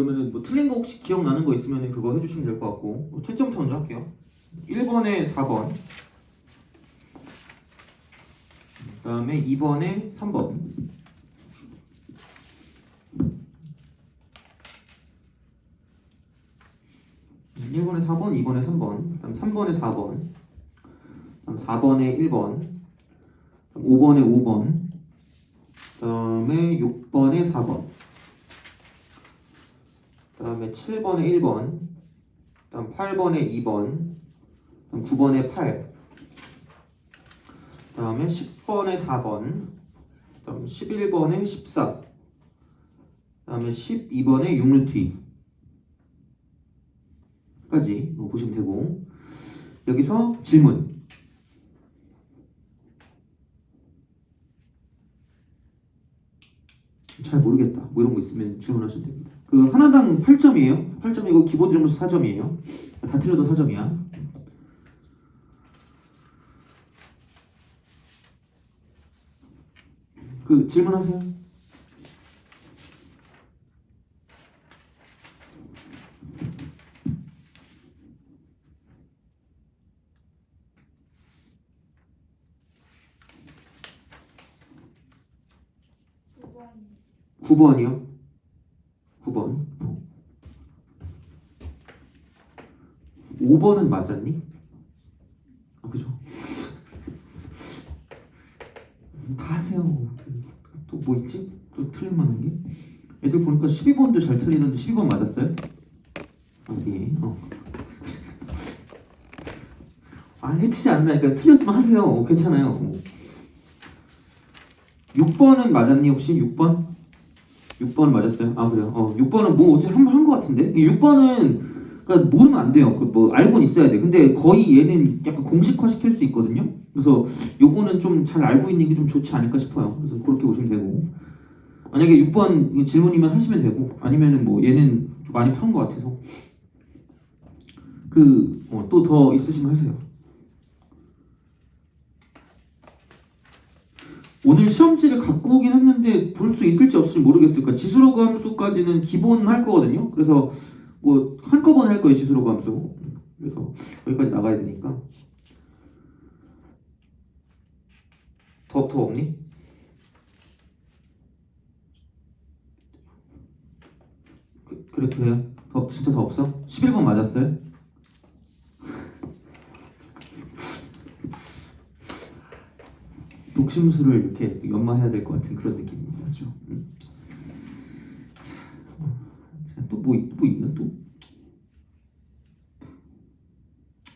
그러면은 뭐 틀린 거 혹시 기억나는 거 있으면 그거 해주시면 될 것 같고 채점부터 먼저 할게요. 1번에 4번, 그 다음에 2번에 3번, 1번에 4번, 2번에 3번, 그 다음 3번에 4번, 그 다음 4번에 1번, 5번에 5번, 그 다음에 6번에 4번, 그 다음에 7번에 1번, 그 다음 8번에 2번, 그 다음 9번에 8, 그 다음에 10번에 4번, 그 다음 11번에 14, 그 다음에 12번에 6루트 까지 보시면 되고, 여기서 질문. 잘 모르겠다 뭐 이런 거 있으면 질문하시면 됩니다. 그 하나당 8점이에요 8점이고 기본 점수 4점이에요 다 틀려도 4점이야. 그 질문하세요. 번 9번이요? 9번. 5번은 맞았니? 아, 그죠? 다 하세요. 또 뭐 있지? 또 틀린 만한 게? 애들 보니까 12번도 잘 틀리는데 12번 맞았어요? 어디? 해치지 않나니까 틀렸으면 하세요. 괜찮아요. 6번은 맞았니 혹시? 6번? 6번 맞았어요? 아 그래요? 6번은 뭐 어째 한 번 한 것 같은데? 6번은 그러니까 모르면 안 돼요. 그 뭐 알고는 있어야 돼. 근데 거의 얘는 약간 공식화 시킬 수 있거든요. 그래서 요거는 좀 잘 알고 있는 게 좀 좋지 않을까 싶어요. 그래서 그렇게 보시면 되고, 만약에 6번 질문이면 하시면 되고, 아니면은 뭐 얘는 좀 많이 푼 것 같아서 또 더 있으시면 하세요. 오늘 시험지를 갖고 오긴 했는데 볼 수 있을지 없을지 모르겠어요. 그러니까 지수로그 함수까지는 기본 할 거거든요. 그래서 뭐 한꺼번에 할 거예요. 지수로그 함수. 그래서 여기까지 나가야 되니까. 더 없니? 그래요? 진짜 더 없어? 11번 맞았어요? 독심술을 이렇게 연마해야 될 것 같은 그런 느낌이 나죠. 또 뭐 있나 또?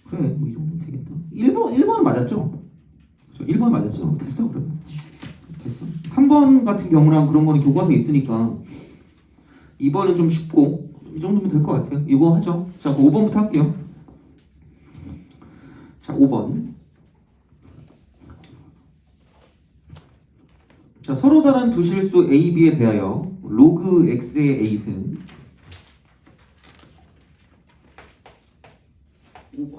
그래, 뭐 이 정도면 되겠다. 1번은 맞았죠? 1번 맞았죠? 됐어, 그러면. 됐어. 3번 같은 경우랑 그런 거는 교과서에 있으니까 2번은 좀 쉽고 이 정도면 될 것 같아요. 이거 하죠. 자, 5번부터 할게요. 자, 5번. 자, 서로 다른 두 실수 A, B에 대하여 로그 X의 A승 5번.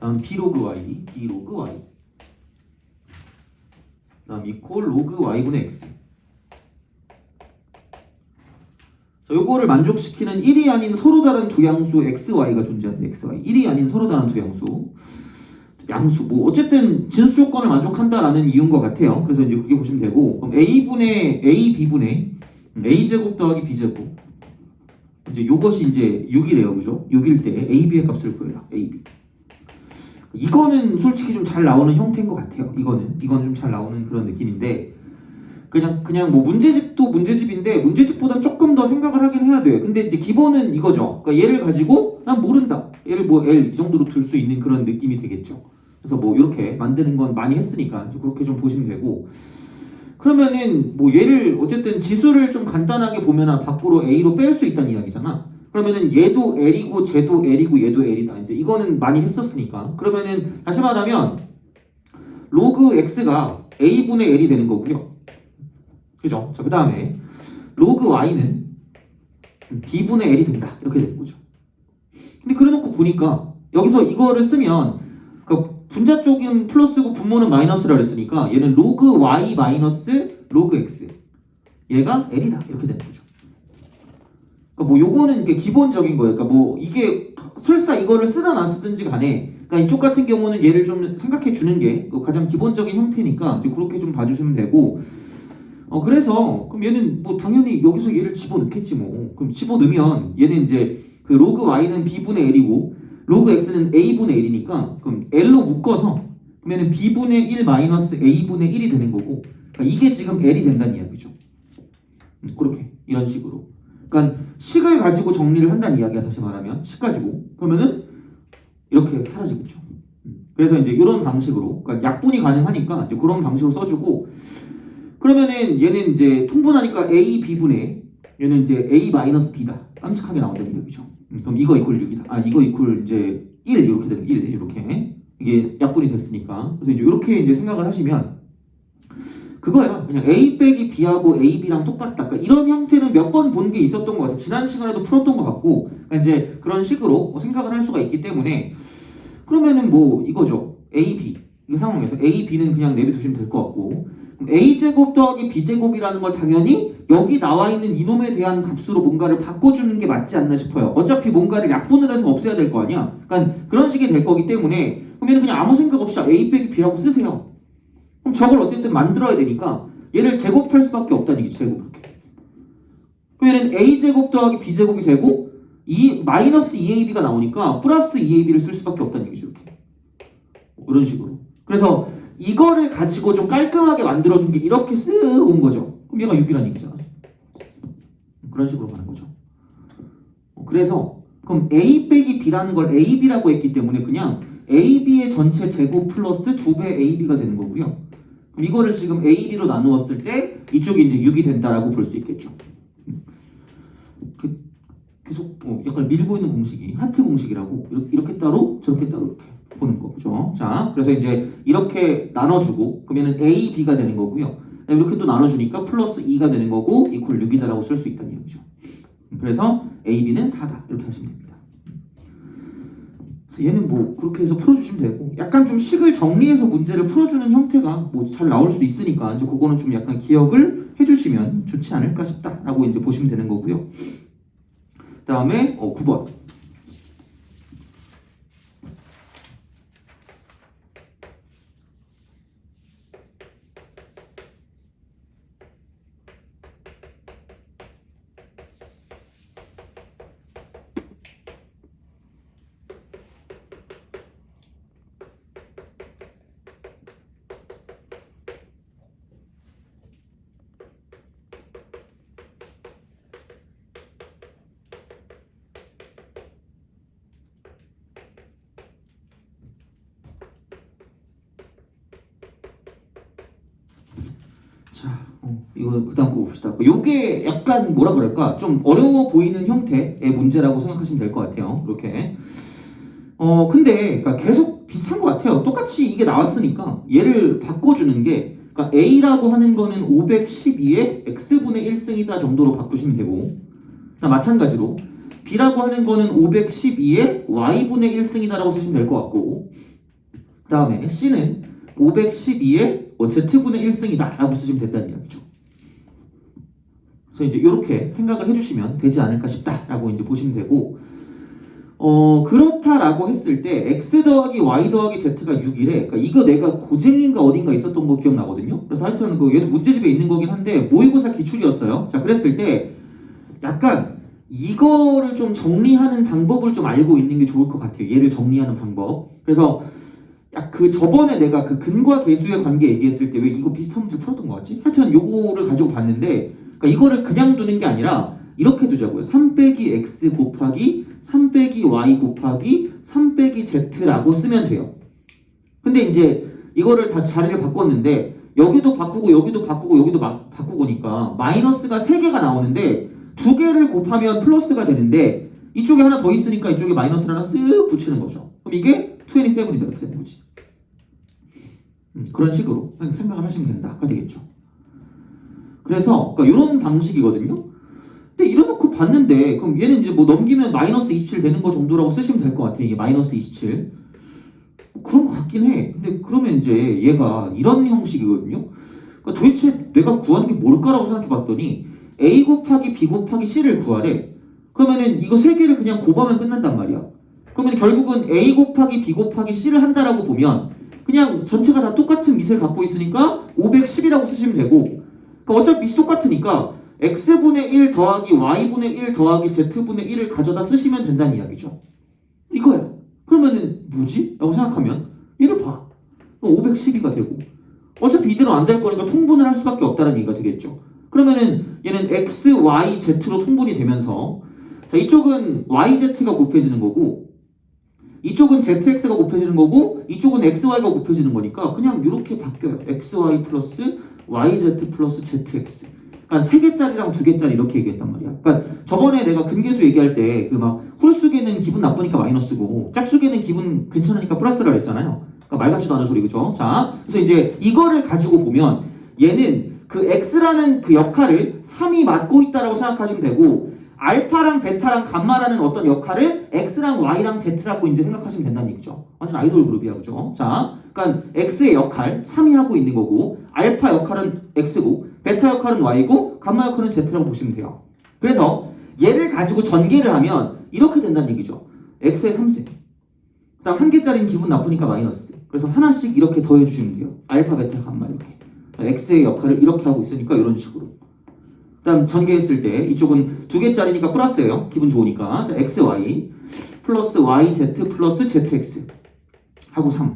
다음 B 로그 Y, B 로그 Y. 다음 이퀄 로그 Y분의 X. 자, 요거를 만족시키는 1이 아닌 서로 다른 두 양수 XY가 존재한다. XY. 1이 아닌 서로 다른 두 양수 뭐 어쨌든 진수 조건을 만족한다라는 이유인 것 같아요. 그래서 이제 그렇게 보시면 되고, 그럼 B분의 A제곱 더하기 B제곱, 이제 요것이 이제 6이래요. 그죠? 6일 때 AB의 값을 구해라. AB. 이거는 솔직히 좀 잘 나오는 형태인 것 같아요. 이거는 좀 잘 나오는 그런 느낌인데, 그냥 뭐 문제집도 문제집인데 문제집보다 조금 더 생각을 하긴 해야 돼요. 근데 이제 기본은 이거죠. 그러니까 얘를 가지고 난 모른다. 얘를 뭐 L 이 정도로 둘 수 있는 그런 느낌이 되겠죠. 그래서 뭐 이렇게 만드는 건 많이 했으니까 그렇게 좀 보시면 되고, 그러면은 뭐 얘를 어쨌든 지수를 좀 간단하게 보면은 밖으로 A로 뺄 수 있다는 이야기잖아. 그러면은 얘도 L이고 쟤도 L이고 얘도 L이다. 이제 이거는 많이 했었으니까. 그러면은 다시 말하면 로그 X가 A분의 L이 되는 거고요. 그죠? 자, 그 다음에 로그 Y는 B분의 L이 된다. 이렇게 되는 거죠. 근데 그래놓고 보니까 여기서 이거를 쓰면 그 분자 쪽은 플러스고 분모는 마이너스라 그랬으니까 얘는 로그 Y 마이너스 로그 x 얘가 L이다 이렇게 되는 거죠. 그러니까 뭐 요거는 이게 기본적인 거예요. 그러니까 뭐 이게 설사 이거를 쓰다 놨든지 간에 그러니까 이쪽 같은 경우는 얘를 좀 생각해 주는 게 가장 기본적인 형태니까 이제 그렇게 좀 봐주시면 되고 그래서 그럼 얘는 뭐 당연히 여기서 얘를 집어넣겠지 뭐. 그럼 집어넣으면 얘는 이제 그 로그 y는 b분의 l이고 로그 x는 a분의 l이니까 그럼 l로 묶어서 그러면은 b분의 1 마이너스 a분의 1이 되는 거고 그러니까 이게 지금 l이 된다는 이야기죠. 그렇게 이런 식으로. 그러니까 식을 가지고 정리를 한다는 이야기야. 다시 말하면 식 가지고 그러면은 이렇게 사라지겠죠. 그래서 이제 이런 방식으로 그러니까 약분이 가능하니까 이제 그런 방식으로 써주고 그러면은 얘는 이제 통분하니까 a b분의 얘는 이제 a 마이너스 b다 깜찍하게 나온다는 얘기죠. 그럼 이거 이퀄 6이다. 아 이거 이퀄 이제 1 이렇게 되는 1 이렇게 이게 약분이 됐으니까 그래서 이제 이렇게 이제 생각을 하시면 그거야. 그냥 a 빼기 b하고 a b랑 똑같다. 그러니까 이런 형태는 몇 번 본 게 있었던 것 같아요. 지난 시간에도 풀었던 것 같고 그러니까 이제 그런 식으로 생각을 할 수가 있기 때문에 그러면은 뭐 이거죠. a b 이 상황에서 a b는 그냥 내비두시면 될 것 같고 a제곱 더하기 b제곱이라는 걸 당연히 여기 나와 있는 이놈에 대한 값으로 뭔가를 바꿔주는 게 맞지 않나 싶어요. 어차피 뭔가를 약분을 해서 없애야 될 거 아니야. 그러니까 그런 식이 될 거기 때문에 그럼 얘는 그냥 아무 생각 없이 a 빼기 b라고 쓰세요. 그럼 저걸 어쨌든 만들어야 되니까 얘를 제곱할 수밖에 없다는 얘기지. 제곱 이렇게. 그럼 얘는 a제곱 더하기 b제곱이 되고 이 마이너스 2ab가 나오니까 플러스 2ab를 쓸 수밖에 없다는 얘기죠. 이렇게. 이런 식으로. 그래서 이거를 가지고 좀 깔끔하게 만들어준 게 이렇게 쓱 온 거죠. 그럼 얘가 6이라는 얘기잖아. 그런 식으로 가는 거죠. 그래서 그럼 a 빼기 b라는 걸 ab라고 했기 때문에 그냥 ab의 전체 제곱 플러스 2배 ab가 되는 거고요. 그럼 이거를 지금 ab로 나누었을 때 이쪽이 이제 6이 된다라고 볼 수 있겠죠. 계속 약간 밀고 있는 공식이 하트 공식이라고 이렇게 따로 저렇게 따로 이렇게 보는 거죠. 자, 그래서 이제 이렇게 나눠주고 그러면은 a, b가 되는 거고요. 이렇게 또 나눠주니까 플러스 2가 되는 거고 이퀄 6이다라고 쓸 수 있다는 얘기죠. 그래서 a, b는 4다 이렇게 하시면 됩니다. 그래서 얘는 뭐 그렇게 해서 풀어주시면 되고 약간 좀 식을 정리해서 문제를 풀어주는 형태가 뭐 잘 나올 수 있으니까 이제 그거는 좀 약간 기억을 해주시면 좋지 않을까 싶다라고 이제 보시면 되는 거고요. 그 다음에 9번. 자, 이거 그 다음 거 봅시다. 요게 약간 뭐라 그럴까? 좀 어려워 보이는 형태의 문제라고 생각하시면 될 것 같아요. 이렇게. 근데 그러니까 계속 비슷한 것 같아요. 똑같이 이게 나왔으니까 얘를 바꿔주는 게 그러니까 A라고 하는 거는 512에 X분의 1승이다 정도로 바꾸시면 되고 마찬가지로 B라고 하는 거는 512에 Y분의 1승이다라고 쓰시면 될 것 같고 그 다음에 C는 512에 Z분의 1승이다 라고 쓰시면 된다는 이야기죠. 그래서 이제 이렇게 생각을 해주시면 되지 않을까 싶다라고 이제 보시면 되고 그렇다라고 했을 때 x 더하기 y 더하기 z가 6이래. 그러니까 이거 내가 고쟁인가 어딘가 있었던 거 기억나거든요. 그래서 하여튼 얘도 문제집에 있는 거긴 한데 모의고사 기출이었어요. 자, 그랬을 때 약간 이거를 좀 정리하는 방법을 좀 알고 있는 게 좋을 것 같아요. 얘를 정리하는 방법. 그래서 그 저번에 내가 그 근과 계수의 관계 얘기했을 때 왜 이거 비슷한 문제 풀었던 거 같지? 하여튼 요거를 가지고 봤는데 그러니까 이거를 그냥 두는 게 아니라 이렇게 두자고요. 3 빼기 x 곱하기 3 빼기 y 곱하기 3 빼기 z라고 쓰면 돼요. 근데 이제 이거를 다 자리를 바꿨는데 여기도 바꾸고 여기도 바꾸고 여기도 바꾸고니까 마이너스가 3개가 나오는데 2개를 곱하면 플러스가 되는데 이쪽에 하나 더 있으니까 이쪽에 마이너스를 하나 쓱 붙이는 거죠. 그럼 이게 27이다 이렇게 되는 거지. 그런 식으로 생각을 하시면 된다가 되겠죠. 그래서 그러니까 이런 방식이거든요. 근데 이래놓고 봤는데 그럼 얘는 이제 뭐 넘기면 마이너스 27 되는 거 정도라고 쓰시면 될 것 같아요. 이게 마이너스 27 그런 것 같긴 해. 근데 그러면 이제 얘가 이런 형식이거든요. 그러니까 도대체 내가 구하는 게 뭘까라고 생각해 봤더니 A 곱하기 B 곱하기 C를 구하래. 그러면은 이거 세 개를 그냥 곱하면 끝난단 말이야. 그러면 결국은 A 곱하기 B 곱하기 C를 한다라고 보면 그냥 전체가 다 똑같은 밑을 갖고 있으니까 510이라고 쓰시면 되고, 그러니까 어차피 밑이 똑같으니까 x분의 1 더하기 y분의 1 더하기 z분의 1을 가져다 쓰시면 된다는 이야기죠. 이거야. 그러면은 뭐지? 라고 생각하면 얘를 봐. 512가 되고 어차피 이대로 안 될 거니까 통분을 할 수밖에 없다는 얘기가 되겠죠. 그러면은 얘는 x, y, z로 통분이 되면서 자, 이쪽은 yz가 곱해지는 거고 이쪽은 zx가 곱해지는 거고 이쪽은 xy가 곱해지는 거니까 그냥 이렇게 바뀌어요. xy 플러스 yz 플러스 zx. 그러니까 3개짜리랑 2개짜리 이렇게 얘기했단 말이야. 그러니까 저번에 내가 근계수 얘기할 때 그 막 홀수계는 기분 나쁘니까 마이너스고 짝수계는 기분 괜찮으니까 플러스라 그랬잖아요. 그러니까 말 같지도 않은 소리, 그죠? 자, 그래서 이제 이거를 가지고 보면 얘는 그 x라는 그 역할을 3이 맡고 있다라고 생각하시면 되고 알파랑 베타랑 감마라는 어떤 역할을 x랑 y랑 z라고 이제 생각하시면 된다는 얘기죠. 완전 아이돌 그룹이야, 그죠? 자, 그러니까 x의 역할 3이 하고 있는 거고 알파 역할은 x고 베타 역할은 y고 감마 역할은 z라고 보시면 돼요. 그래서 얘를 가지고 전개를 하면 이렇게 된다는 얘기죠. x의 3승. 그다음 한 개짜리는 기분 나쁘니까 마이너스. 그래서 하나씩 이렇게 더해주시면 돼요. 알파, 베타, 감마 이렇게. x의 역할을 이렇게 하고 있으니까 이런 식으로. 그다음 전개했을 때 이쪽은 2개짜리니까 플러스예요. 기분 좋으니까. 자, x, y 플러스 y, z 플러스 zx 하고 3.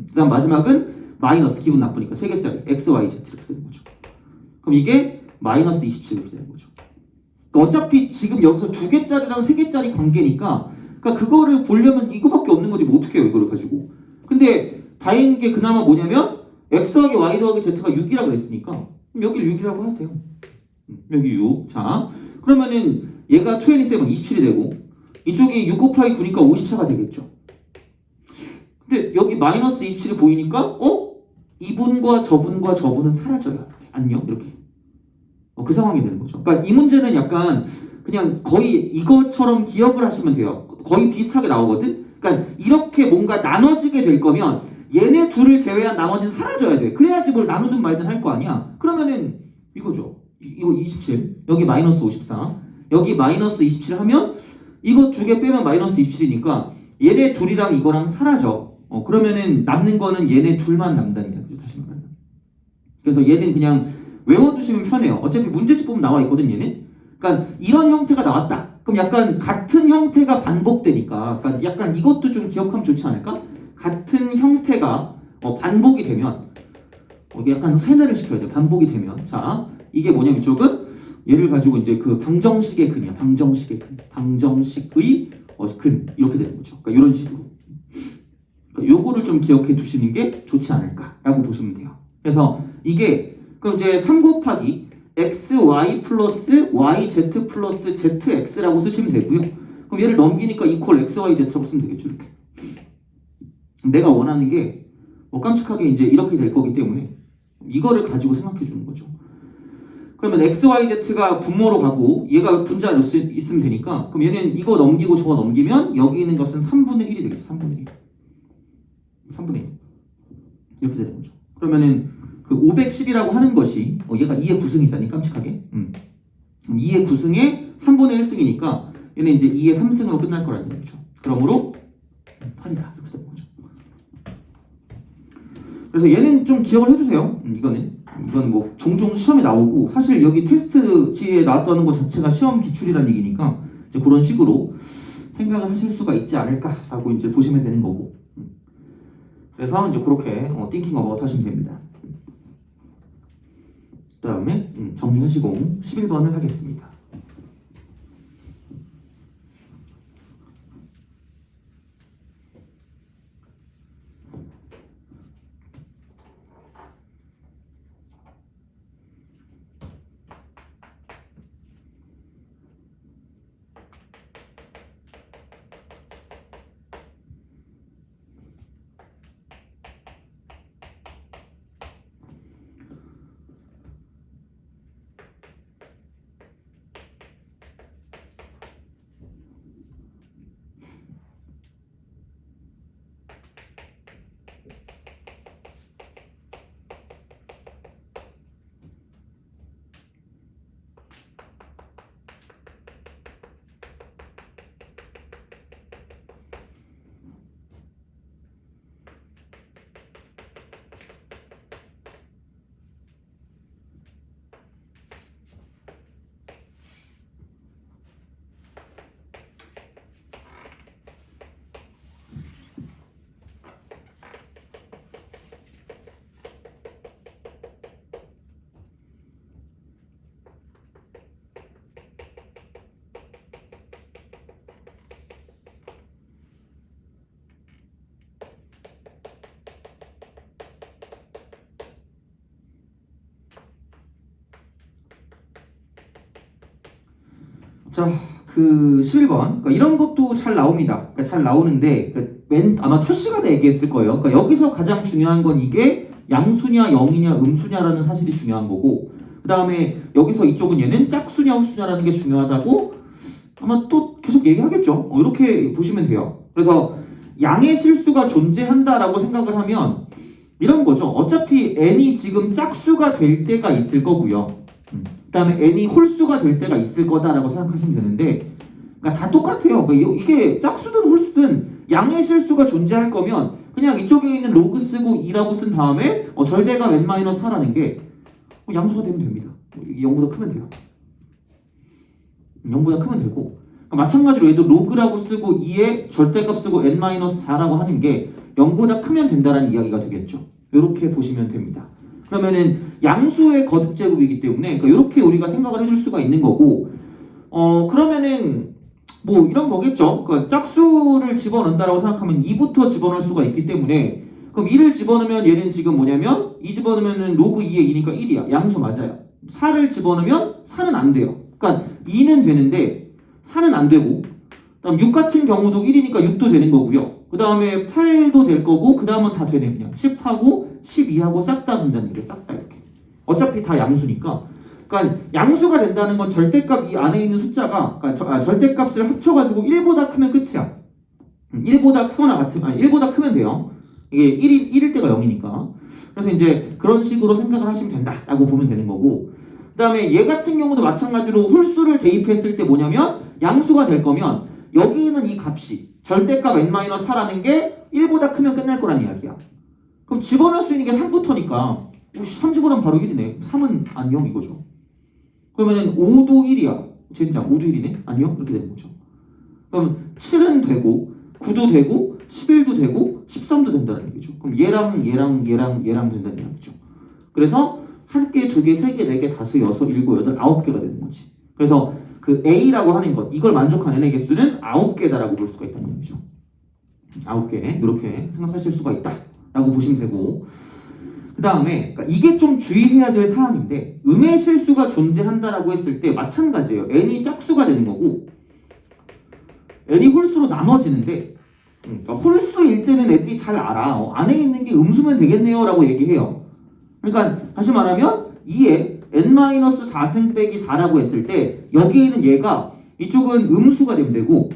그다음 마지막은 마이너스 기분 나쁘니까 3개짜리 x, y, z 이렇게 되는 거죠. 그럼 이게 마이너스 27 이렇게 되는 거죠. 그러니까 어차피 지금 여기서 2개짜리랑 3개짜리 관계니까 그러니까 그거를 보려면 이거밖에 없는 거지 뭐 어떻게 해요 이거를 가지고. 근데 다행인 게 그나마 뭐냐면 x 더하기 y 더하기 z가 6이라 그랬으니까 여기를 6이라고 하세요. 여기 6. 자, 그러면은 얘가 27, 27이 되고 이쪽이 6 곱하기 9니까 54가 되겠죠. 근데 여기 마이너스 27이 보이니까 이분과 저분과 저분은 사라져요. 이렇게. 안녕 이렇게. 그 상황이 되는 거죠. 그러니까 이 문제는 약간 그냥 거의 이것처럼 기억을 하시면 돼요. 거의 비슷하게 나오거든. 그러니까 이렇게 뭔가 나눠지게 될 거면 얘네 둘을 제외한 나머지는 사라져야 돼. 그래야지 뭘 나누든 말든 할 거 아니야. 그러면은 이거죠. 이거 27, 여기 마이너스 54, 여기 마이너스 27 하면 이거 2개 빼면 마이너스 27이니까 얘네 둘이랑 이거랑 사라져. 그러면은 남는 거는 얘네 둘만 남다는 이야기죠. 다시 말하면. 그래서 얘는 그냥 외워두시면 편해요. 어차피 문제집 보면 나와 있거든 얘는. 그러니까 이런 형태가 나왔다. 그럼 약간 같은 형태가 반복되니까 그러니까 약간 이것도 좀 기억하면 좋지 않을까? 같은 형태가 반복이 되면 이게 약간 세뇌를 시켜야 돼. 반복이 되면 자 이게 뭐냐면 이쪽은 얘를 가지고 이제 그 방정식의 근이야. 방정식의 근. 방정식의 근 이렇게 되는 거죠. 그러니까 이런 식으로. 그러니까 요거를 좀 기억해 두시는 게 좋지 않을까라고 보시면 돼요. 그래서 이게 그럼 이제 3 곱하기 xy 플러스 yz 플러스 zx라고 쓰시면 되고요. 그럼 얘를 넘기니까 이퀄 xyz라고 쓰면 되겠죠. 이렇게. 내가 원하는 게 깜찍하게 이제 이렇게 될 거기 때문에 이거를 가지고 생각해 주는 거죠. 그러면 xyz가 분모로 가고 얘가 분자로 있으면 되니까 그럼 얘는 이거 넘기고 저거 넘기면 여기 있는 것은 3분의 1이 되겠죠. 3분의 1. 3분의 1. 이렇게 되는 거죠. 그러면은 그 510이라고 하는 것이 얘가 2의 구승이잖니 깜찍하게. 2의 구승에 3분의 1승이니까 얘는 이제 2의 3승으로 끝날 거라는 얘기죠. 그러므로 8이다. 이렇게 되는 거죠. 그래서 얘는 좀 기억을 해주세요. 이건 뭐 종종 시험에 나오고 사실 여기 테스트지에 나왔다는 것 자체가 시험 기출이라는 얘기니까 이제 그런 식으로 생각을 하실 수가 있지 않을까라고 이제 보시면 되는 거고. 그래서 이제 그렇게 thinking about 하시면 됩니다. 그 다음에 정리하시고 11번을 하겠습니다. 자, 그 11번. 그러니까 이런 것도 잘 나옵니다. 그러니까 잘 나오는데 아마 첫 시간에 얘기했을 거예요. 그러니까 여기서 가장 중요한 건 이게 양수냐 0이냐 음수냐라는 사실이 중요한 거고, 그 다음에 여기서 이쪽은 얘는 짝수냐 홀수냐라는 게 중요하다고 아마 또 계속 얘기하겠죠. 이렇게 보시면 돼요. 그래서 양의 실수가 존재한다라고 생각을 하면 이런 거죠. 어차피 n이 지금 짝수가 될 때가 있을 거고요. 그 다음에 n이 홀수가 될 때가 있을 거다라고 생각하시면 되는데, 그러니까 다 똑같아요. 그러니까 이게 짝수든 홀수든 양의 실수가 존재할 거면 그냥 이쪽에 있는 로그 쓰고 2라고 쓴 다음에 절대값 n-4라는 게 양수가 되면 됩니다. 이게 0보다 크면 돼요. 0보다 크면 되고, 그러니까 마찬가지로 얘도 로그라고 쓰고 2에 절대값 쓰고 n-4라고 하는 게 0보다 크면 된다라는 이야기가 되겠죠. 이렇게 보시면 됩니다. 그러면은 양수의 거듭제곱이기 때문에 그러니까 이렇게 우리가 생각을 해줄 수가 있는 거고, 그러면은 뭐 이런 거겠죠. 그러니까 짝수를 집어넣는다라고 생각하면 2부터 집어넣을 수가 있기 때문에, 그럼 2를 집어넣으면 얘는 지금 뭐냐면 2 집어넣으면은 로그 2에 2니까 1이야. 양수 맞아요. 4를 집어넣으면 4는 안 돼요. 그러니까 2는 되는데 4는 안 되고, 그다음 6 같은 경우도 1이니까 6도 되는 거고요. 그 다음에 8도 될 거고, 그 다음은 다 되네. 그냥 10하고 12하고 싹 다 된다는 게 싹 다 이렇게. 어차피 다 양수니까. 그러니까 양수가 된다는 건 절대값 이 안에 있는 숫자가, 그러니까 절대값을 합쳐가지고 1보다 크면 끝이야. 1보다 크거나 같은, 1보다 크면 돼요. 이게 1일 때가 0이니까. 그래서 이제 그런 식으로 생각을 하시면 된다라고 보면 되는 거고, 그 다음에 얘 같은 경우도 마찬가지로 홀수를 대입했을 때 뭐냐면 양수가 될 거면 여기 있는 이 값이 절대값 n-4라는 게 1보다 크면 끝날 거란 이야기야. 그럼 집어넣을 수 있는 게 3부터니까 3 집어넣으면 바로 1이네. 3은 안녕 이거죠. 그러면은 5도 1이야. 젠장 5도 1이네? 안녕? 이렇게 되는 거죠. 그럼 7은 되고 9도 되고 11도 되고 13도 된다는 얘기죠. 그럼 얘랑 된다는 얘기죠. 그래서 1개, 2개, 3개, 4개, 5, 6, 7, 8, 9개가 되는 거지. 그래서 그 A라고 하는 것, 이걸 만족하는 n의 개수는 9개다라고 볼 수가 있다는 얘기죠. 9개, 이렇게 생각하실 수가 있다라고 보시면 되고, 그 다음에 그러니까 이게 좀 주의해야 될 사항인데, 음의 실수가 존재한다라고 했을 때 마찬가지예요. n이 짝수가 되는 거고 n이 홀수로 나눠지는데, 그러니까 홀수일 때는 애들이 잘 알아. 안에 있는 게 음수면 되겠네요 라고 얘기해요. 그러니까 다시 말하면 2에 n-4승 빼기 4라고 했을 때 여기에 있는 얘가 이쪽은 음수가 되면 되고,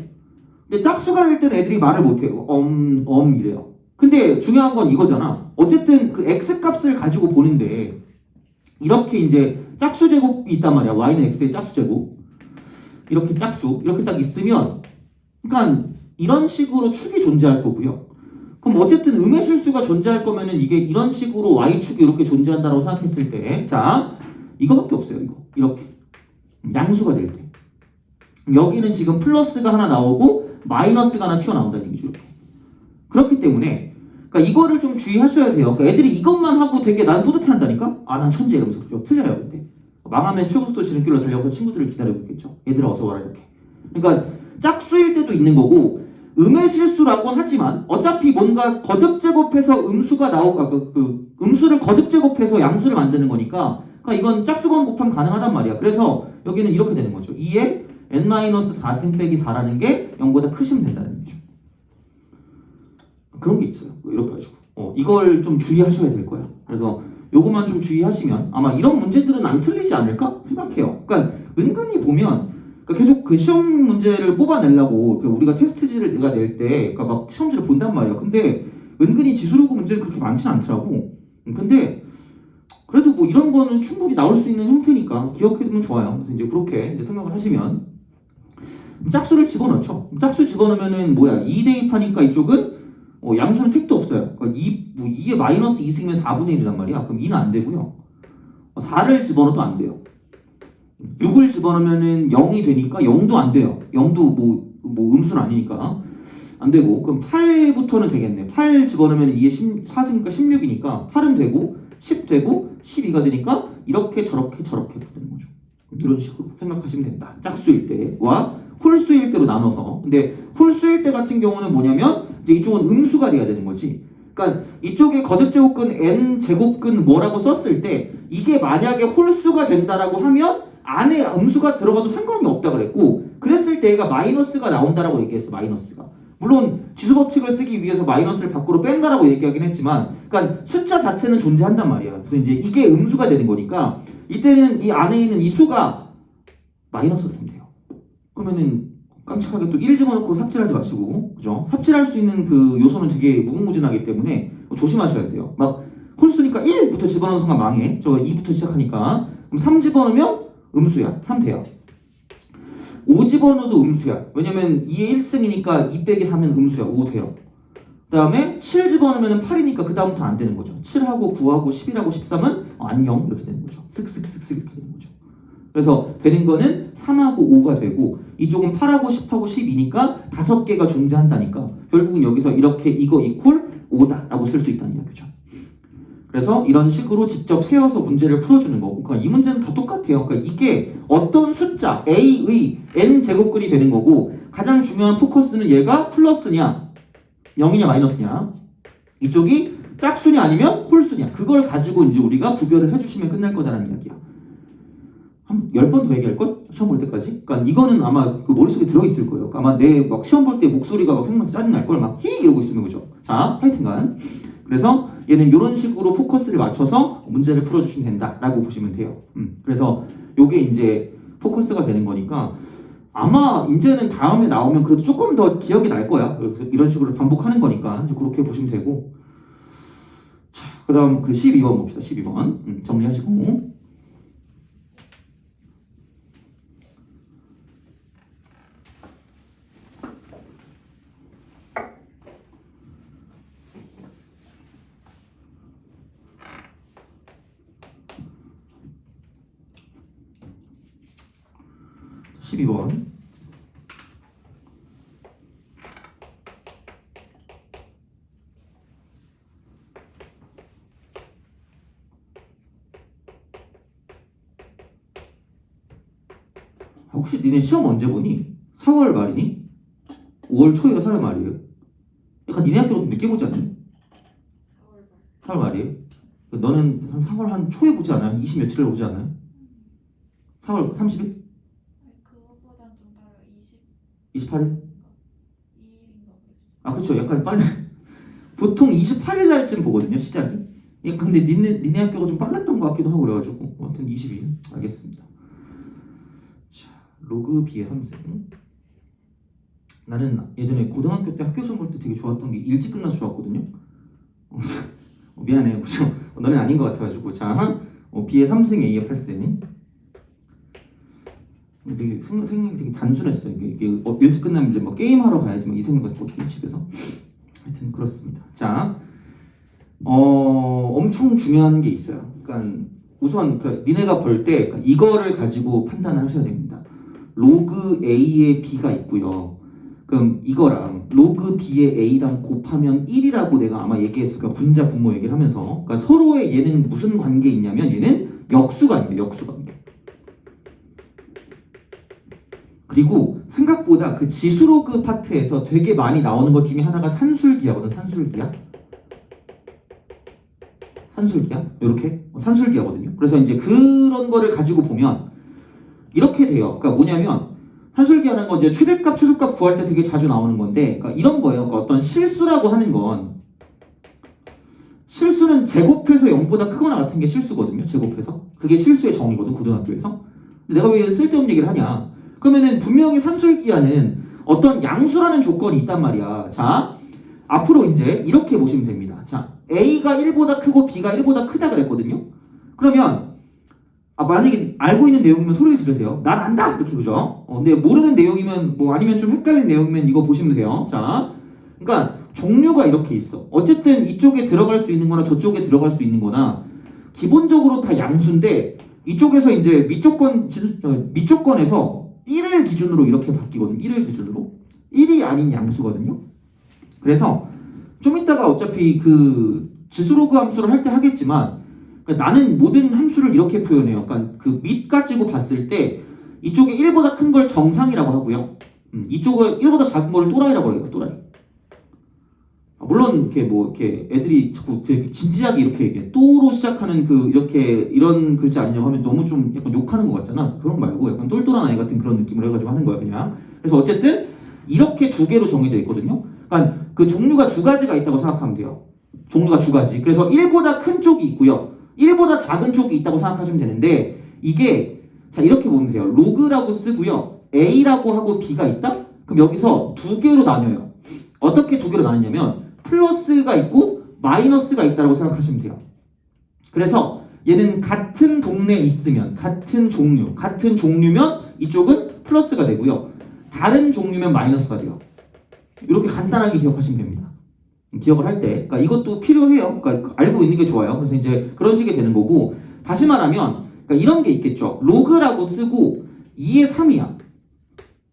근데 짝수가 될 때는 애들이 말을 못해요. 이래요. 근데 중요한 건 이거잖아. 어쨌든 그 x값을 가지고 보는데 이렇게 이제 짝수 제곱이 있단 말이야. y는 x의 짝수 제곱. 이렇게 짝수 이렇게 딱 있으면, 그러니까 이런 식으로 축이 존재할 거고요. 그럼 어쨌든 음의 실수가 존재할 거면은 이게 이런 식으로 y축이 이렇게 존재한다고 생각했을 때, 자 이거밖에 없어요. 이렇게 양수가 될 때 여기는 지금 플러스가 하나 나오고 마이너스가 하나 튀어나온다는 얘기죠. 이렇게. 그렇기 때문에 그러니까 이거를 좀 주의하셔야 돼요. 그러니까 애들이 이것만 하고 되게 난 뿌듯해한다니까? 난 천재 이러면서. 좀 틀려요. 근데 망하면 최고속도 지름길로 달려서 친구들을 기다리고 있겠죠. 얘들아 어서 와라 이렇게. 그러니까 짝수일 때도 있는 거고, 음의 실수라고는 하지만 어차피 뭔가 거듭제곱해서 음수가 나오고 음수를 거듭제곱해서 양수를 만드는 거니까, 그러니까 이건 짝수건 곱하면 가능하단 말이야. 그래서 여기는 이렇게 되는 거죠. 2에 n-4승 빼기 4라는 게 0보다 크시면 된다는 얘기죠. 그런 게 있어요. 이렇게 가지고 이걸 좀 주의하셔야 될 거야. 그래서 요것만 좀 주의하시면 아마 이런 문제들은 안 틀리지 않을까 생각해요. 그러니까 은근히 보면 계속 그 시험 문제를 뽑아내려고 우리가 테스트지를 내가 낼 때 그러니까 막 시험지를 본단 말이야. 근데 은근히 지수로그 문제는 그렇게 많지는 않더라고. 근데 그래도 뭐 이런 거는 충분히 나올 수 있는 형태니까 기억해두면 좋아요. 그래서 이제 그렇게 이제 생각을 하시면 짝수를 집어넣죠. 짝수 집어넣으면은 뭐야? 2 대입하니까 이쪽은 양수는 택도 없어요. 그러니까 2에 마이너스 2승이면 4분의 1이란 말이야. 그럼 2는 안 되고요. 4를 집어넣어도 안 돼요. 6을 집어넣으면은 0이 되니까 0도 안 돼요. 0도 뭐 음수는 아니니까 안 되고, 그럼 8부터는 되겠네. 8 집어넣으면 2에 4승이니까 16이니까 8은 되고 10 되고 12가 되니까 이렇게 저렇게 되는 거죠. 이런 식으로 생각하시면 된다. 짝수일 때와 홀수일 때로 나눠서. 근데 홀수일 때 같은 경우는 뭐냐면 이제 이쪽은 음수가 돼야 되는 거지. 그러니까 이쪽에 거듭제곱근 n 제곱근 뭐라고 썼을 때 이게 만약에 홀수가 된다라고 하면 안에 음수가 들어가도 상관이 없다 그랬고 그랬을 때 얘가 마이너스가 나온다라고 얘기했어. 마이너스가. 물론 지수법칙을 쓰기 위해서 마이너스를 밖으로 뺀다라고 얘기하긴 했지만 그러니까 숫자 자체는 존재한단 말이야. 그래서 이제 이게 음수가 되는 거니까 이때는 이 안에 있는 이 수가 마이너스가 되면 돼요. 그러면은 깜찍하게 또 1 집어넣고 삽질하지 마시고 그죠? 삽질할 수 있는 그 요소는 되게 무궁무진하기 때문에 조심하셔야 돼요. 막 홀수니까 1부터 집어넣는 순간 망해. 저 2부터 시작하니까. 그럼 3 집어넣으면 음수야. 3 돼요. 5 집어넣어도 음수야. 왜냐면 2의 1승이니까 2 빼기 3은 음수야. 5 돼요. 그 다음에 7 집어넣으면 8이니까 그 다음부터 안 되는 거죠. 7하고 9하고 11하고 13은 안녕 이렇게 되는 거죠. 쓱쓱쓱쓱 이렇게 되는 거죠. 그래서 되는 거는 3하고 5가 되고 이쪽은 8하고 10하고 12니까 5개가 존재한다니까 결국은 여기서 이렇게 이거 이퀄 5다 라고 쓸 수 있다는 이야기죠. 그래서 이런 식으로 직접 세워서 문제를 풀어주는 거고 그러니까 이 문제는 다 똑같아요. 그러니까 이게 어떤 숫자 A의 N제곱근이 되는 거고 가장 중요한 포커스는 얘가 플러스냐 0이냐 마이너스냐 이쪽이 짝수냐 아니면 홀수냐 그걸 가지고 이제 우리가 구별을 해주시면 끝날 거다라는 이야기야. 한 10번 더 얘기할걸? 시험 볼 때까지? 그러니까 이거는 아마 그 머릿속에 들어있을 거예요. 그러니까 아마 내 막 시험 볼 때 목소리가 막 생각나서 짜증날걸 막 히 이러고 있으면 그죠? 자 하여튼간 그래서 얘는 이런 식으로 포커스를 맞춰서 문제를 풀어주시면 된다라고 보시면 돼요. 그래서 요게 이제 포커스가 되는 거니까 아마 이제는 다음에 나오면 그래도 조금 더 기억이 날 거야. 그래서 이런 식으로 반복하는 거니까 이제 그렇게 보시면 되고 자 그 다음 그 12번 봅시다. 12번 정리하시고 12번 혹시 니네 시험 언제 보니? 4월 말이니? 5월 초에가 4월 말이에요? 약간 니네 학교로 좀 늦게 보지 않니? 4월 말이에요? 너는 한 4월 한 초에 보지 않아요? 20 며칠을 보지 않아요? 4월 30일? 그거보단 좀 빨라요. 28일? 2일인가 그랬어요. 아 그쵸 약간 빨리 보통 28일 날쯤 보거든요 시작이. 예, 근데 니네 학교가 좀 빨랐던 것 같기도 하고 그래가지고 아무튼 22일 알겠습니다. 자 로그 B의 3승 나는 예전에 고등학교 때 학교 시험 볼 때 되게 좋았던 게 일찍 끝나서 좋았거든요. 미안해 그죠? 너는 아닌 것 같아가지고 자 B의 3승 A의 8승 되게 생각이 되게 단순했어요. 이게 일찍 끝나면 이제 뭐 게임하러 가야지 뭐 이 생각 같거든요 집에서. 하여튼 그렇습니다. 자, 엄청 중요한 게 있어요. 그러니까 우선 니네가 볼 때 이거를 가지고 판단을 하셔야 됩니다. 로그 A의 B가 있고요. 그럼 이거랑 로그 B의 A랑 곱하면 1이라고 내가 아마 얘기했을 거야. 분자 분모 얘기를 하면서. 그러니까 서로의 얘는 무슨 관계 있냐면 얘는 역수관계예요. 역수관계. 그리고 생각보다 그 지수로그 파트에서 되게 많이 나오는 것 중에 하나가 산술기하거든. 산술기하. 산술기하? 이렇게 산술기하거든요. 그래서 이제 그런 거를 가지고 보면 이렇게 돼요. 그러니까 뭐냐면 산술기하는 건 이제 최대값, 최소값 구할 때 되게 자주 나오는 건데, 그러니까 이런 거예요. 그러니까 어떤 실수라고 하는 건 실수는 제곱해서 0보다 크거나 같은 게 실수거든요. 제곱해서 그게 실수의 정의거든 고등학교에서. 근데 내가 왜 쓸데없는 얘기를 하냐? 그러면은 분명히 산술기하는 어떤 양수라는 조건이 있단 말이야. 자, 앞으로 이제 이렇게 보시면 됩니다. 자, A가 1보다 크고 B가 1보다 크다 그랬거든요. 그러면 만약에 알고 있는 내용이면 소리를 지르세요. 난 안다! 이렇게 그죠? 근데 모르는 내용이면 뭐 아니면 좀 헷갈린 내용이면 이거 보시면 돼요. 자, 그러니까 종류가 이렇게 있어. 어쨌든 이쪽에 들어갈 수 있는 거나 저쪽에 들어갈 수 있는 거나 기본적으로 다 양수인데 이쪽에서 이제 밑조건에서 1을 기준으로 이렇게 바뀌거든요. 1을 기준으로. 1이 아닌 양수거든요. 그래서 좀 이따가 어차피 그 지수로그 함수를 할 때 하겠지만 그러니까 나는 모든 함수를 이렇게 표현해요. 그러니까 그 밑 가지고 봤을 때 이쪽에 1보다 큰 걸 정상이라고 하고요. 이쪽은 1보다 작은 걸 또라이라고 해요. 또라이. 물론 이렇게 뭐 이렇게 애들이 자꾸 되게 진지하게 이렇게 얘기해. 또로 시작하는 그 이렇게 이런 글자 아니냐고 하면 너무 좀 약간 욕하는 것 같잖아. 그런 거 말고 약간 똘똘한 아이 같은 그런 느낌으로 해가지고 하는 거야 그냥. 그래서 어쨌든 이렇게 두 개로 정해져 있거든요. 그러니까 그 종류가 두 가지가 있다고 생각하면 돼요. 종류가 두 가지. 그래서 1보다 큰 쪽이 있고요. 1보다 작은 쪽이 있다고 생각하시면 되는데 이게 자 이렇게 보면 돼요. 로그라고 쓰고요. A라고 하고 B가 있다? 그럼 여기서 두 개로 나뉘어요. 어떻게 두 개로 나뉘냐면 플러스가 있고 마이너스가 있다고 생각하시면 돼요. 그래서 얘는 같은 동네에 있으면 같은 종류면 이쪽은 플러스가 되고요. 다른 종류면 마이너스가 돼요. 이렇게 간단하게 기억하시면 됩니다. 기억을 할 때, 그러니까 이것도 필요해요. 그러니까 알고 있는 게 좋아요. 그래서 이제 그런 식이 되는 거고, 다시 말하면 그러니까 이런 게 있겠죠. 로그라고 쓰고 2의 3이야.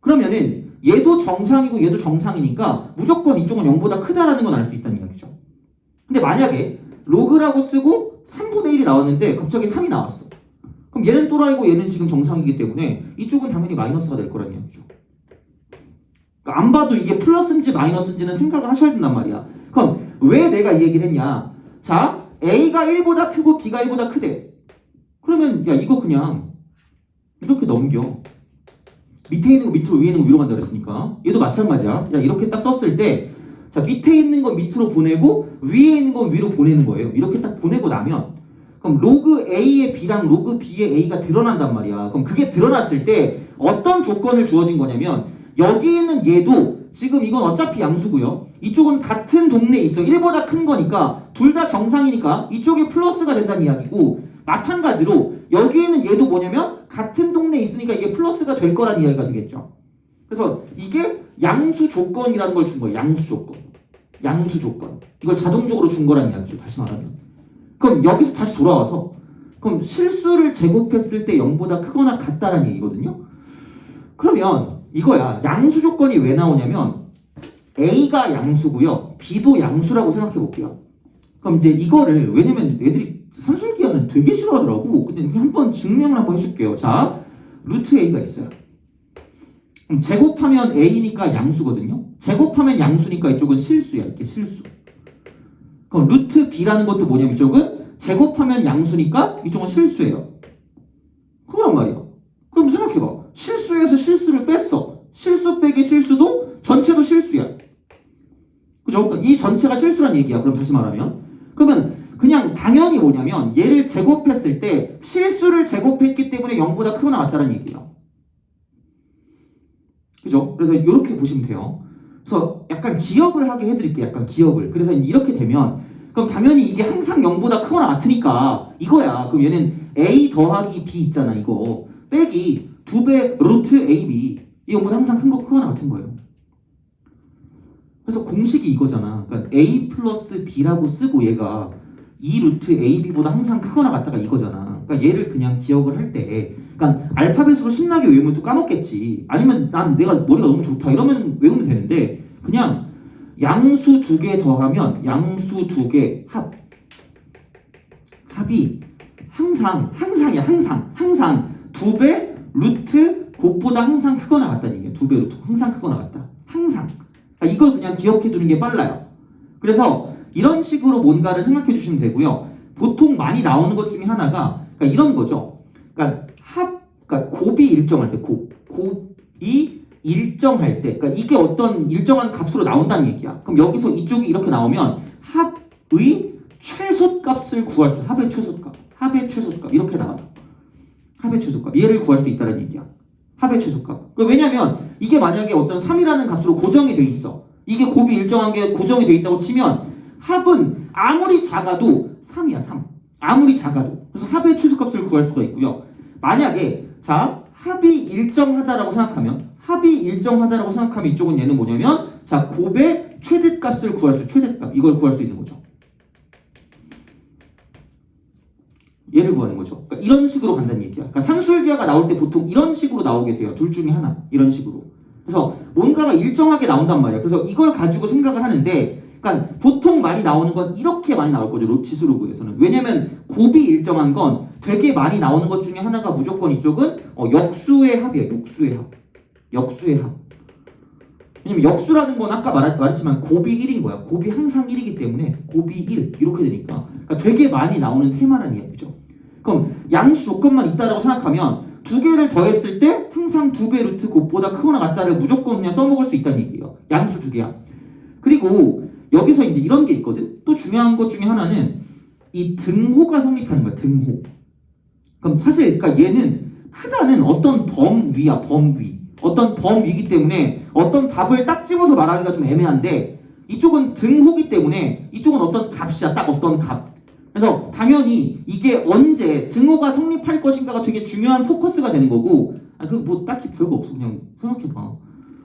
그러면은 얘도 정상이고 얘도 정상이니까 무조건 이쪽은 0보다 크다라는 건 알 수 있다는 이야기죠. 근데 만약에 로그라고 쓰고 3분의 1이 나왔는데 갑자기 3이 나왔어. 그럼 얘는 또라이고 얘는 지금 정상이기 때문에 이쪽은 당연히 마이너스가 될 거라는 이야기죠. 그러니까 안 봐도 이게 플러스인지 마이너스인지는 생각을 하셔야 된단 말이야. 그럼 왜 내가 이 얘기를 했냐? 자, A가 1보다 크고 B가 1보다 크대. 그러면 야 이거 그냥 이렇게 넘겨. 밑에 있는 거 밑으로 위에 있는 거 위로 간다 그랬으니까 얘도 마찬가지야. 야 이렇게 딱 썼을 때 자 밑에 있는 건 밑으로 보내고 위에 있는 건 위로 보내는 거예요. 이렇게 딱 보내고 나면 그럼 로그 A의 B랑 로그 B의 A가 드러난단 말이야. 그럼 그게 드러났을 때 어떤 조건을 주어진 거냐면 여기 있는 얘도 지금 이건 어차피 양수고요. 이쪽은 같은 동네에 있어. 1보다 큰 거니까 둘 다 정상이니까 이쪽이 플러스가 된다는 이야기고 마찬가지로 여기 있는 얘도 뭐냐면 같은 동네에 있으니까 이게 플러스가 될 거라는 이야기가 되겠죠. 그래서 이게 양수 조건이라는 걸 준 거예요. 양수 조건. 양수 조건. 이걸 자동적으로 준 거라는 이야기죠. 다시 말하면. 그럼 여기서 다시 돌아와서 그럼 실수를 제곱했을 때 0보다 크거나 같다라는 얘기거든요. 그러면 이거야. 양수 조건이 왜 나오냐면 A가 양수고요. B도 양수라고 생각해 볼게요. 그럼 이제 이거를 왜냐면 애들이 산술기하는 되게 싫어하더라고. 근데 한번 증명을 한번 해줄게요. 자, 루트 A가 있어요. 그럼 제곱하면 A니까 양수거든요. 제곱하면 양수니까 이쪽은 실수야. 이렇게 실수. 그럼 루트 B라는 것도 뭐냐면 이쪽은 제곱하면 양수니까 이쪽은 실수예요. 그거란 말이야. 그럼 생각해봐. 실수에서 실수를 뺐어. 실수 빼기 실수도 전체도 실수야. 그죠? 그러니까 이 전체가 실수란 얘기야. 그럼 다시 말하면. 그러면 그냥 당연히 뭐냐면 얘를 제곱했을 때 실수를 제곱했기 때문에 0보다 크거나 같다는 얘기예요. 그죠? 그래서 이렇게 보시면 돼요. 그래서 약간 기억을 하게 해드릴게요. 약간 기억을. 그래서 이렇게 되면 그럼 당연히 이게 항상 0보다 크거나 같으니까 이거야. 그럼 얘는 A 더하기 B 있잖아. 이거 빼기 2배 루트 AB 이 0보다 항상 큰 거 크거나 같은 거예요. 그래서 공식이 이거잖아. 그러니까 A 플러스 B라고 쓰고 얘가 2 루트 AB보다 항상 크거나 같다가 이거잖아. 그러니까 얘를 그냥 기억을 할 때 그러니까 알파벳으로 신나게 외우면 또 까먹겠지. 아니면 난 내가 머리가 너무 좋다 이러면 외우면 되는데 그냥 양수 2개 더하면 양수 2개 합이 항상이야. 항상 2배 루트 곱보다 항상 크거나 같다는 얘기야. 2배 루트 항상 크거나 같다. 항상. 그러니까 이걸 그냥 기억해 두는 게 빨라요. 그래서 이런 식으로 뭔가를 생각해 주시면 되고요. 보통 많이 나오는 것 중에 하나가 그러니까 이런 거죠. 그러니까 그러니까 곱이 일정할 때 곱이 일정할 때 그러니까 이게 어떤 일정한 값으로 나온다는 얘기야. 그럼 여기서 이쪽이 이렇게 나오면 합의 최소값을 구할 수 합의 최소값 이렇게 나와. 합의 최소값 얘를 구할 수 있다는 얘기야. 합의 최소값. 왜냐면 이게 만약에 어떤 3이라는 값으로 고정이 돼 있어. 이게 곱이 일정한 게 고정이 돼 있다고 치면 합은 아무리 작아도 3이야. 3. 아무리 작아도. 그래서 합의 최소값을 구할 수가 있고요. 만약에 자 합이 일정하다라고 생각하면 이쪽은 얘는 뭐냐면 자 곱의 최대값을 구할 수 최대값 이걸 구할 수 있는 거죠. 얘를 구하는 거죠. 그러니까 이런 식으로 간다는 얘기야. 그러니까 산술기하가 나올 때 보통 이런 식으로 나오게 돼요. 둘 중에 하나. 이런 식으로. 그래서 뭔가가 일정하게 나온단 말이야. 그래서 이걸 가지고 생각을 하는데 그러니까 보통 많이 나오는 건 이렇게 많이 나올 거죠. 지수로그에서는. 왜냐면 곱이 일정한 건 되게 많이 나오는 것 중에 하나가 무조건 이쪽은 역수의 합이에요. 역수의 합. 왜냐면 역수라는 건 아까 말했지만 곱이 1인 거야. 곱이 항상 1이기 때문에 곱이 1 이렇게 되니까 그러니까 되게 많이 나오는 테마란 이야기죠. 그럼 양수 조건만 있다라고 생각하면 두 개를 더했을 때 항상 2배 루트 곱보다 크거나 같다를 무조건 그냥 써먹을 수 있다는 얘기예요. 양수 두 개야. 그리고 여기서 이제 이런 게 있거든. 또 중요한 것 중에 하나는 이 등호가 성립하는 거야. 등호. 그럼 사실 그러니까 얘는 크다는 어떤 범위야. 범위. 어떤 범위이기 때문에 어떤 답을 딱 집어서 말하기가 좀 애매한데 이쪽은 등호기 때문에 이쪽은 어떤 값이야. 딱 어떤 값. 그래서 당연히 이게 언제 등호가 성립할 것인가가 되게 중요한 포커스가 되는 거고 그 뭐 딱히 별거 없어. 그냥 생각해봐.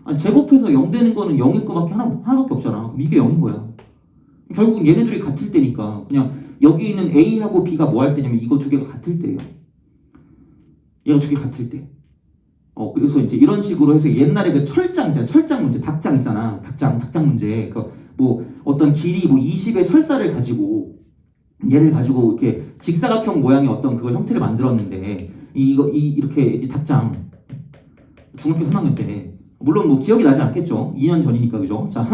아니, 제곱해서 0 되는 거는 0일 거밖에 하나밖에 없잖아. 그럼 이게 0인 거야. 결국은 얘네들이 같을 때니까 그냥 여기 있는 A하고 B가 뭐 할 때냐면 이거 두 개가 같을 때예요. 얘가 두 개 같을 때. 그래서 이제 이런 식으로 해서 옛날에 그 철장 문제, 닭장 있잖아. 닭장 문제. 그 뭐 어떤 길이 뭐 20의 철사를 가지고 얘를 가지고 이렇게 직사각형 모양의 어떤 그걸 형태를 만들었는데 이렇게 닭장 중학교 3학년 때 물론 뭐 기억이 나지 않겠죠. 2년 전이니까 그죠? 자,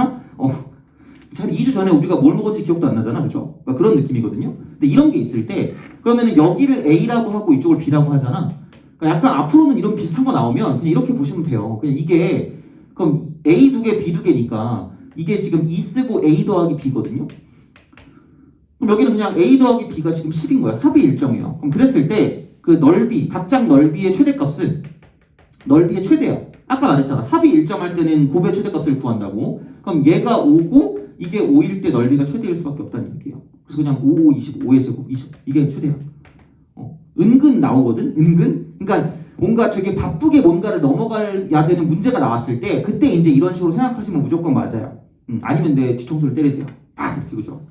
참 2주 전에 우리가 뭘 먹었는지 기억도 안 나잖아, 그죠? 그러니까 그런 느낌이거든요. 근데 이런 게 있을 때 그러면은 여기를 A라고 하고 이쪽을 B라고 하잖아. 그러니까 약간 앞으로는 이런 비슷한 거 나오면 그냥 이렇게 보시면 돼요. 그냥 이게 그럼 A 두 개, B 두 개니까 이게 지금 E 쓰고 A 더하기 B거든요. 그럼 여기는 그냥 A 더하기 B가 지금 10인 거야. 합이 일정이에요. 그럼 그랬을 때 그 넓이, 닭장 넓이의 최대값은 넓이의 최대야. 아까 말했잖아. 합이 일정할 때는 곱의 최대값을 구한다고. 그럼 얘가 5고 이게 5일 때 넓이가 최대일 수밖에 없다는 얘기예요. 그래서 그냥 5, 5, 25의 제곱, 20 이게 최대야. 은근 나오거든? 은근? 그러니까 뭔가 되게 바쁘게 뭔가를 넘어가야 되는 문제가 나왔을 때 그때 이제 이런 식으로 생각하시면 무조건 맞아요. 아니면 내 뒤통수를 때리세요. 팍! 이렇게 그죠?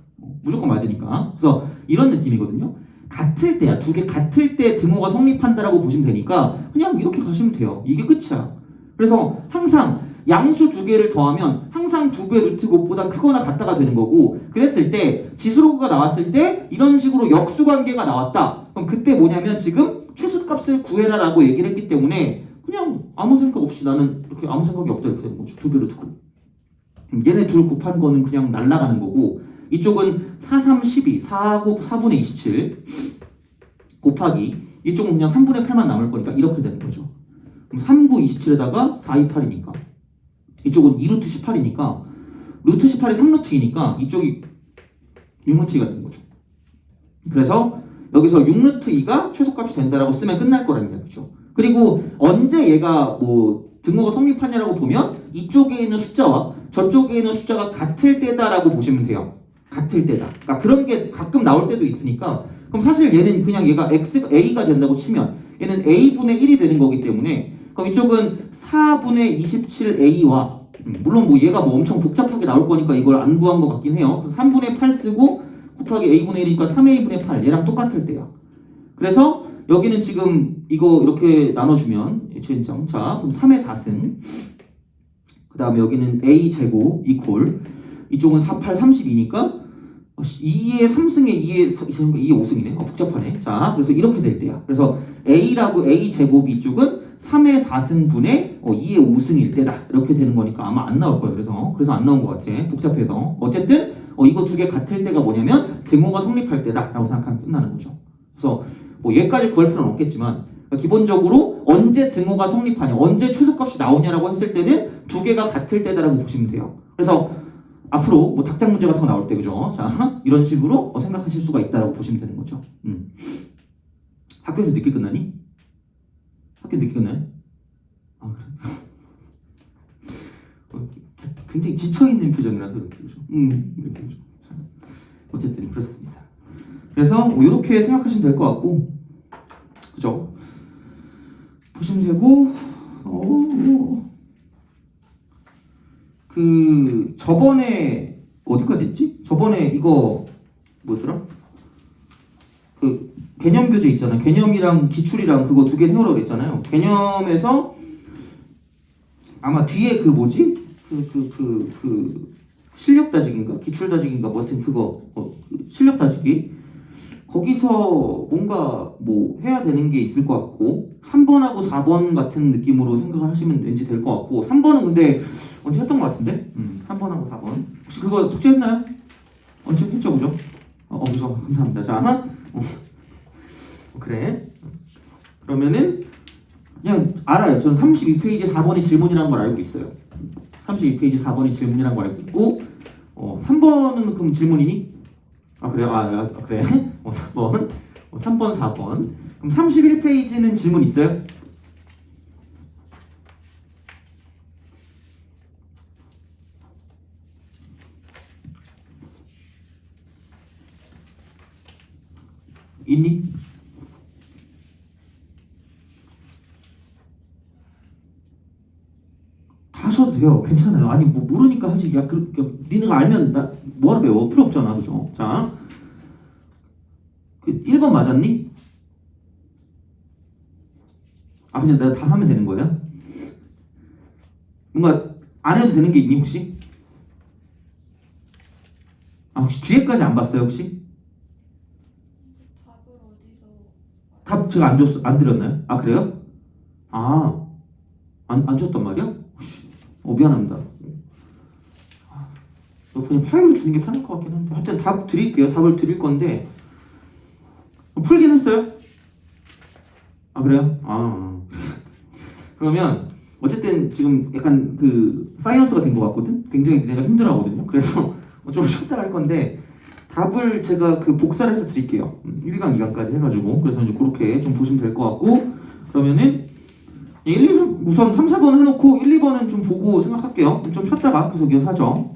무조건 맞으니까. 그래서 이런 느낌이거든요. 같을 때야. 두 개 같을 때 등호가 성립한다라고 보시면 되니까 그냥 이렇게 가시면 돼요. 이게 끝이야. 그래서 항상 양수 두 개를 더하면 항상 2배 루트 곱보다 크거나 같다가 되는 거고 그랬을 때 지수로그가 나왔을 때 이런 식으로 역수 관계가 나왔다. 그럼 그때 뭐냐면 지금 최소값을 구해라 라고 얘기를 했기 때문에 그냥 아무 생각 없이 나는 이렇게 아무 생각이 없다 이렇게 되는 거죠. 2배 루트 곱. 얘네 둘 곱한 거는 그냥 날아가는 거고 이쪽은 4, 3, 12, 4분의 27 곱하기 이쪽은 그냥 3분의 8만 남을 거니까 이렇게 되는 거죠. 그럼 3, 9, 27에다가 4, 2, 8이니까 이쪽은 2루트 18이니까 루트 18이 3루트이니까 이쪽이 6루트2가 되는 거죠. 그래서 여기서 6루트2가 최소값이 된다라고 쓰면 끝날 거라는 얘기죠. 그리고 언제 얘가 뭐 등호가 성립하냐라고 보면 이쪽에 있는 숫자와 저쪽에 있는 숫자가 같을 때다라고 보시면 돼요. 같을 때다. 그러니까 그런 게 가끔 나올 때도 있으니까 그럼 사실 얘는 그냥 얘가 A가 된다고 치면 얘는 A분의 1이 되는 거기 때문에 그럼 이쪽은 4분의 27A와 물론 뭐 얘가 뭐 엄청 복잡하게 나올 거니까 이걸 안 구한 것 같긴 해요. 그래서 3분의 8 쓰고 곱하기 A분의 1이니까 3A분의 8 얘랑 똑같을 때야. 그래서 여기는 지금 이거 이렇게 나눠주면 최인정 자 그럼 3의 4승 그 다음에 여기는 A제곱 이퀄 이쪽은 4, 8, 32니까 2의 3승에 2의 5승이네. 복잡하네. 자, 그래서 이렇게 될 때야. 그래서 A라고 A제곱 이쪽은 3의 4승분의 2의 5승일 때다. 이렇게 되는 거니까 아마 안 나올 거예요. 그래서 안 나온 것 같아. 복잡해서. 어쨌든 이거 두 개 같을 때가 뭐냐면 등호가 성립할 때다. 라고 생각하면 끝나는 거죠. 그래서 뭐 얘까지 구할 필요는 없겠지만 그러니까 기본적으로 언제 등호가 성립하냐, 언제 최소값이 나오냐라고 했을 때는 두 개가 같을 때다라고 보시면 돼요. 그래서 앞으로 뭐 닭장 문제 같은 거 나올 때 그죠? 자 이런 식으로 생각하실 수가 있다라고 보시면 되는 거죠. 학교에서 늦게 끝나니? 학교 늦게 끝나요? 아 그래. 굉장히 지쳐있는 표정이라서 이렇게 그죠? 이렇게 그죠? 자, 어쨌든 그렇습니다. 그래서 이렇게 생각하시면 될 것 같고 그죠? 보시면 되고 그 저번에 어디까지 했지? 저번에 이거 뭐더라? 그 개념 교재 있잖아. 개념이랑 기출이랑 그거 두 개 해오라고 그랬잖아요. 개념에서 아마 뒤에 그 뭐지? 그 실력 따지기인가? 기출 따지기인가? 뭐 하여튼 그거 실력 따지기 거기서 뭔가 뭐 해야 되는 게 있을 것 같고 3번하고 4번 같은 느낌으로 생각을 하시면 왠지 될 것 같고 3번은 근데 언제 했던 것 같은데? 3번하고 4번. 혹시 그거 숙제했나요? 언제 했죠, 그죠? 그죠. 감사합니다. 자, 그래. 그러면은 그냥 알아요. 저는 32페이지 4번이 질문이라는 걸 알고 있어요. 32페이지 4번이 질문이라는 걸 알고 있고 3번은 그럼 질문이니? 그래요? 그래. 4번. 3번, 4번. 그럼 31페이지는 질문 있어요? 있니? 다 하셔도 돼요. 괜찮아요. 아니 뭐 모르니까 하지. 야, 니네가 알면 나 뭐하러 배워? 필요 없잖아. 그죠? 자, 그 1번 맞았니? 그냥 내가 다 하면 되는 거예요? 뭔가 안 해도 되는 게 있니 혹시? 혹시 뒤에까지 안 봤어요 혹시? 답을 어디서 답 제가 안 드렸나요? 그래요? 안 줬단 말이야? 미안합니다. 그냥 파일을 주는 게 편할 것 같긴 한데 하여튼 답 드릴게요. 답을 드릴 건데 풀긴 했어요? 그래요? 그러면 어쨌든 지금 약간 그 사이언스가 된 것 같거든? 굉장히 내가 힘들어 하거든요. 그래서 좀 쉬었다 할 건데 답을 제가 그 복사를 해서 드릴게요. 1강, 2강까지 해가지고. 그래서 이제 그렇게 좀 보시면 될 것 같고 그러면은 1, 2, 3 우선 3, 4번 해놓고 1, 2번은 좀 보고 생각할게요. 좀 쉬었다가 계속 이어서 하죠.